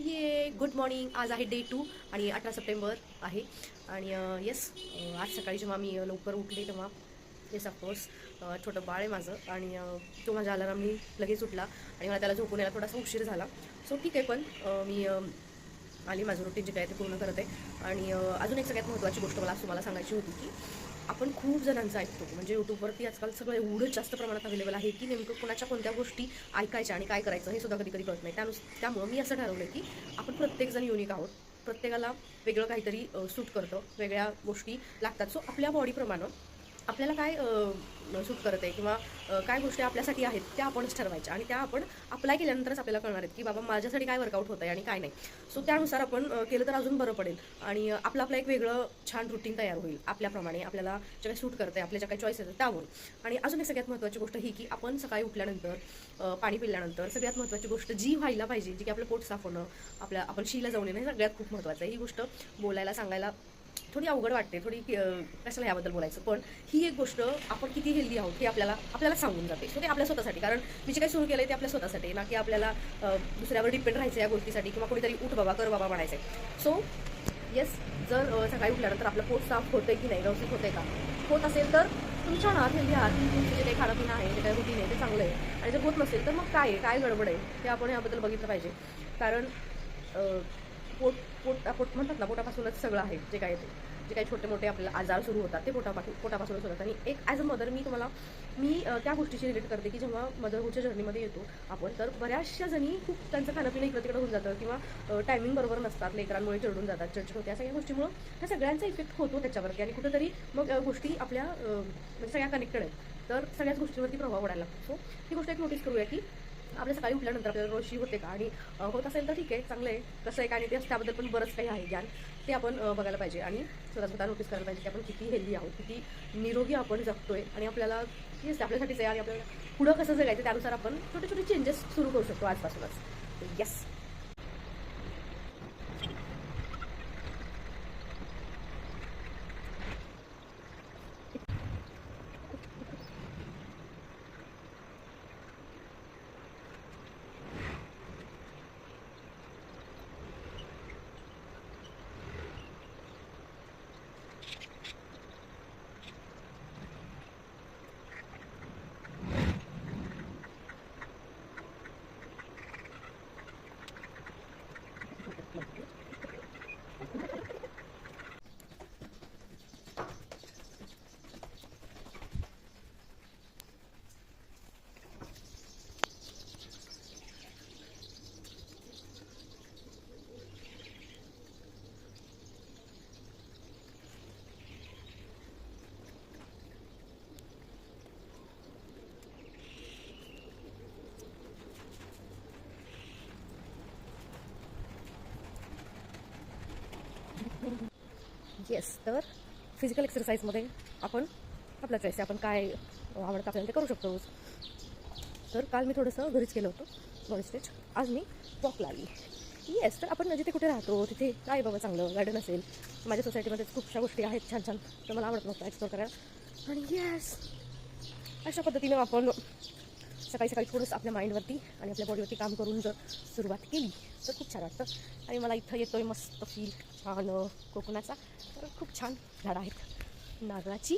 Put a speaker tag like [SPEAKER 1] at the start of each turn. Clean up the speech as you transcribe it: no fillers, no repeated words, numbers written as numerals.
[SPEAKER 1] ये good morning. आज आहे डे 2 आणि 18 सप्टेंबर आहे. आणि येस, आज सकाळी जेव्हा मी लवकर उठले तेव्हा येस ऑफकोर्स छोटं बाळ आहे माझं आणि तो माझ्या अलारामनी लगेच उठला आणि मला त्याला झोपून यायला थोडासा उशीर झाला. सो ठीक आहे, पण मी आली, माझं रुटीन जे काय ते पूर्ण करते. आणि अजून एक सगळ्यात महत्त्वाची गोष्ट मला तुम्हाला सांगायची होती की आपण खूप जणांचं ऐकतो, म्हणजे यूट्यूबवरती आजकाल सगळं एवढं जास्त प्रमाणात अवेलेबल आहे की नेमकं कोणाच्या कोणत्या गोष्टी ऐकायच्या आणि काय करायचं हे सुद्धा कधी कधी कळत नाही. त्यामुळं मी असं ठरवलं की आपण प्रत्येकजण युनिक आहोत, प्रत्येकाला वेगळं काहीतरी सूट करतं, वेगळ्या गोष्टी लागतात. सो आपल्या बॉडीप्रमाणे आपल्याला काय सूट करत आहे किंवा काय गोष्टी आपल्यासाठी आहेत त्या आपणच ठरवायच्या आणि त्या आपण अप्लाय केल्यानंतरच आपल्याला कळणार आहेत की बाबा माझ्यासाठी काय वर्कआउट होतं आहे आणि काय नाही. सो त्यानुसार आपण केलं तर अजून बरं पडेल आणि आपलं एक वेगळं छान रुटीन तयार होईल आपल्याप्रमाणे, आपल्याला जे काही सूट करतं आहे, आपल्या ज्या काही चॉईस आहेत त्यावरून. आणि अजून एक सगळ्यात महत्त्वाची गोष्ट ही की आपण सकाळी उठल्यानंतर पाणी पिल्यानंतर सगळ्यात महत्त्वाची गोष्ट जी व्हायला पाहिजे, जी की आपलं पोट साफ होणं, आपण शीला जाऊन येणं, हे सगळ्यात खूप महत्त्वाचं आहे. ही गोष्ट बोलायला सांगायला थोडी अवघड वाटते, थोडी कशाला ह्याबद्दल बोलायचं, पण ही एक गोष्ट आपण किती हेल्दी आहोत हे आपल्याला सांगून जाते. सो ते आपल्या स्वतःसाठी, कारण मी जे काही सुरू केलं आहे ते आपल्या स्वतःसाठी, ना की आपल्याला दुसऱ्यावर डिपेंड राहायचं या गोष्टीसाठी किंवा कोणीतरी उठ बाबा कर बाबा म्हणायचं आहे. सो येस, जर सकाळी उठल्यानंतर आपलं पोट साफ होतं की नाही, व्यवस्थित होतं का, होत असेल तर तुम्ही छान आहात, हेल्दी आहात, तुमचं जे काही खाणंपिणं आहे, जे काही रुटीन आहे ते चांगलं आहे. आणि जर होत नसेल तर मग काय गडबड आहे ते आपण याबद्दल बघितलं पाहिजे. कारण पोट पोट म्हणतात ना, पोटापासूनच सगळं आहे. जे काही छोटे मोठे आपल्याला आजार सुरू होतात ते पोटापासूनच होतात. आणि एक ॲज अ मदर मी त्या गोष्टीशी रिलेट करते की जेव्हा मदरहूडच्या जर्नीमध्ये येतो आपण, तर बऱ्याचशा जणी खूप त्यांचं खाणंपिणं इकडं तिकडं होऊन जातं किंवा टायमिंग बरोबर नसतात, लेकरांमुळे चिडून जातात, चिडचिड होते, या सगळ्या गोष्टीमुळं त्या सगळ्यांचा इफेक्ट होतो त्याच्यावरती. आणि कुठेतरी मग गोष्टी आपल्या म्हणजे सगळ्या कनेक्टेड आहेत, तर सगळ्याच गोष्टींवरती प्रभाव पडायला लागतो. सो ही गोष्ट एक नोटीस करूया की आपल्या सकाळी उठल्यानंतर आपल्याला रोशी होते का, आणि होत असेल तर ठीक आहे, चांगलं आहे, कसं आहे काय नाही ते त्याबद्दल पण बरंच काही आहे ज्ञान, ते आपण बघायला पाहिजे. आणि स्वतः नोटीस करायला पाहिजे की आपण किती हेल्दी आहोत, किती निरोगी आपण जगतोय आणि आपल्याला येस आपल्यासाठीच आहे. आणि आपल्याला पुढं कसं जगायचं त्यानुसार आपण छोटे छोटे चेंजेस सुरू करू शकतो आजपासूनच. येस. येस, तर फिजिकल एक्सरसाइजमध्ये आपण आपला चॉईस आहे, आपण काय आवडतं आपल्याला ते करू शकतो. तर काल मी थोडंसं घरीच केलं होतं बॉडी स्ट्रेच, आज मी वॉकला आली. येस, तर आपण जिथे कुठे राहतो तिथे काय बाबा चांगलं गार्डन असेल, माझ्या सोसायटीमध्ये खूपशा गोष्टी आहेत छान छान, तर मला आवडत नव्हतं एक्सप्लोर करायला. आणि येस, अशा पद्धतीनं आपण सकाळी सकाळी थोडंसं आपल्या माइंडवरती आणि आपल्या बॉडीवरती काम करून जर सुरुवात केली तर खूप छान वाटतं. आणि मला इथं येतोय मस्त फील छान कोकणाचा, तर खूप छान झाडं आहेत नारळाची.